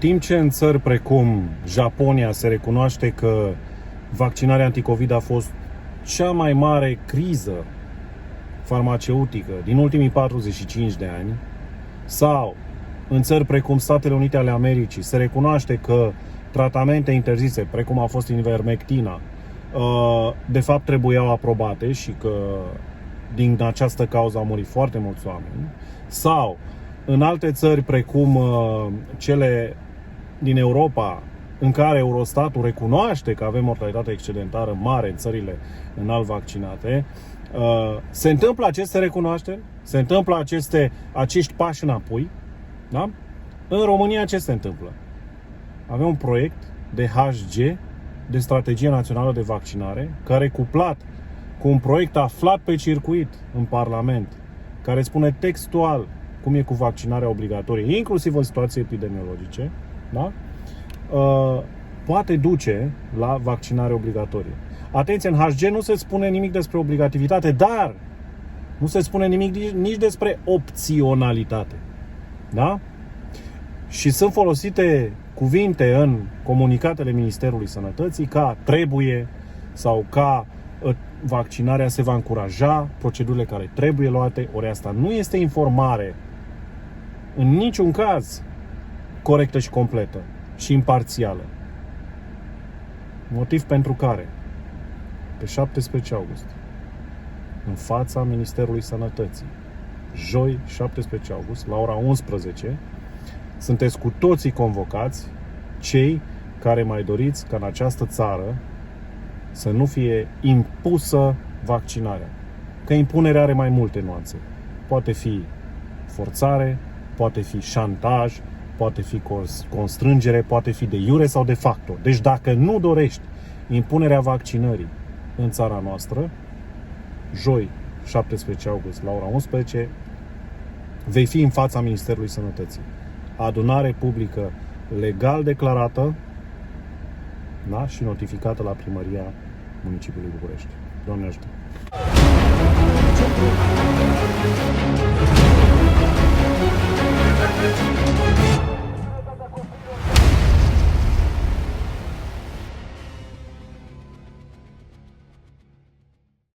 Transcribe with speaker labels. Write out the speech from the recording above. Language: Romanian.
Speaker 1: timp ce în țări precum Japonia se recunoaște că vaccinarea anticovid a fost cea mai mare criză farmaceutică din ultimii 45 de ani, sau în țări precum Statele Unite ale Americii se recunoaște că tratamente interzise, precum a fost ivermectina, de fapt trebuiau aprobate și că din această cauză au murit foarte mulți oameni, sau în alte țări precum cele din Europa, în care Eurostatul recunoaște că avem mortalitate excedentară mare în țările înalt vaccinate, se întâmplă aceste recunoașteri, se întâmplă acești pași înapoi, da? În România ce se întâmplă? Avem un proiect de HG, de Strategie Națională de Vaccinare, care cuplat cu un proiect aflat pe circuit în Parlament, care spune textual cum e cu vaccinarea obligatorie, inclusiv în situații epidemiologice, da? Poate duce la vaccinare obligatorie. Atenție, în HG nu se spune nimic despre obligativitate, dar nu se spune nimic nici despre opționalitate. Da? Și sunt folosite cuvinte în comunicatele Ministerului Sănătății ca trebuie sau ca vaccinarea se va încuraja, procedurile care trebuie luate, ori asta nu este informare în niciun caz corectă și completă și imparțială. Motiv pentru care pe 17 august, în fața Ministerului Sănătății, joi 17 august, la ora 11, sunteți cu toții convocați, cei care mai doriți ca în această țară să nu fie impusă vaccinarea. Că impunerea are mai multe nuanțe. Poate fi forțare, poate fi șantaj, poate fi constrângere, poate fi de iure sau de facto. Deci dacă nu dorești impunerea vaccinării în țara noastră, joi 17 august la ora 11, vei fi în fața Ministerului Sănătății. Adunare publică legal declarată, da? Și notificată la Primăria Municipiului București. Doamne ajută!
Speaker 2: Thank you.